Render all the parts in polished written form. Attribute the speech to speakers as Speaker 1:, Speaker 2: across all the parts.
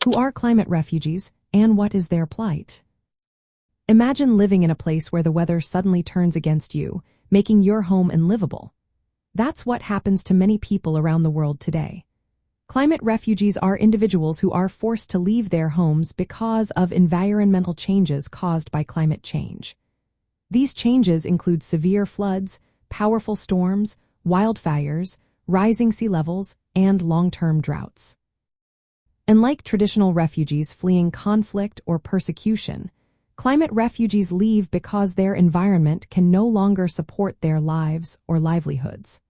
Speaker 1: Who are climate refugees, and what is their plight? Imagine living in a place where the weather suddenly turns against you, making your home unlivable. That's what happens to many people around the world today. Climate refugees are individuals who are forced to leave their homes because of environmental changes caused by climate change. These changes include severe floods, powerful storms, wildfires, rising sea levels, and long-term droughts. Unlike traditional refugees fleeing conflict or persecution, climate refugees leave because their environment can no longer support their lives or livelihoods.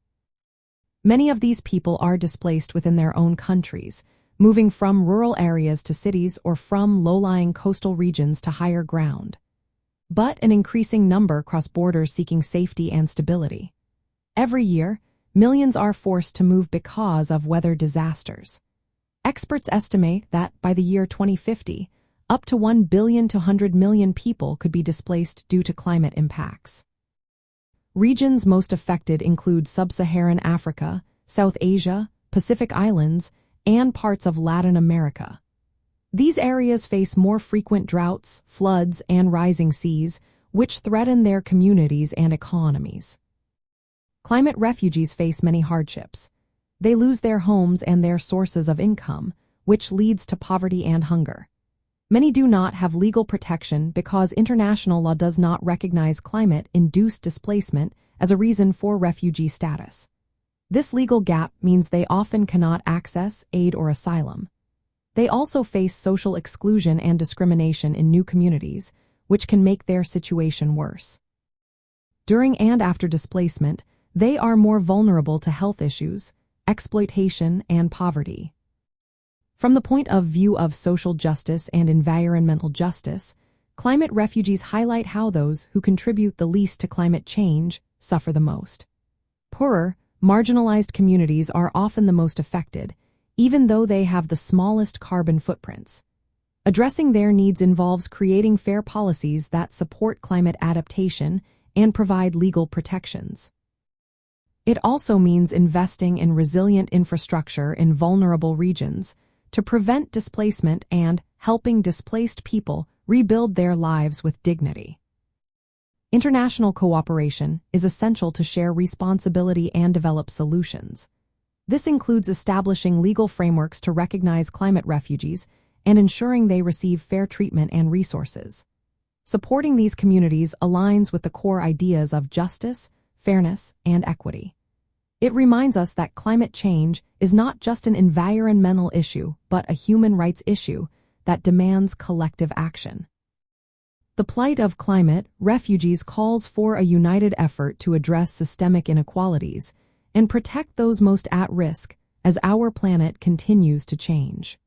Speaker 1: Many of these people are displaced within their own countries, moving from rural areas to cities or from low-lying coastal regions to higher ground. But an increasing number cross borders seeking safety and stability. Every year, millions are forced to move because of weather disasters. Experts estimate that by the year 2050, up to 1 billion to 100 million people could be displaced due to climate impacts. Regions most affected include Sub-Saharan Africa, South Asia, Pacific Islands, and parts of Latin America. These areas face more frequent droughts, floods, and rising seas, which threaten their communities and economies. Climate refugees face many hardships. They lose their homes and their sources of income, which leads to poverty and hunger. Many do not have legal protection because international law does not recognize climate-induced displacement as a reason for refugee status. This legal gap means they often cannot access aid or asylum. They also face social exclusion and discrimination in new communities, which can make their situation worse. During and after displacement, they are more vulnerable to health issues, exploitation, and poverty. From the point of view of social justice and environmental justice, climate refugees highlight how those who contribute the least to climate change suffer the most. Poorer, marginalized communities are often the most affected, even though they have the smallest carbon footprints. Addressing their needs involves creating fair policies that support climate adaptation and provide legal protections. It also means investing in resilient infrastructure in vulnerable regions to prevent displacement and helping displaced people rebuild their lives with dignity. International cooperation is essential to share responsibility and develop solutions. This includes establishing legal frameworks to recognize climate refugees and ensuring they receive fair treatment and resources. Supporting these communities aligns with the core ideas of justice, fairness, and equity. It reminds us that climate change is not just an environmental issue, but a human rights issue that demands collective action. The plight of climate refugees calls for a united effort to address systemic inequalities and protect those most at risk as our planet continues to change.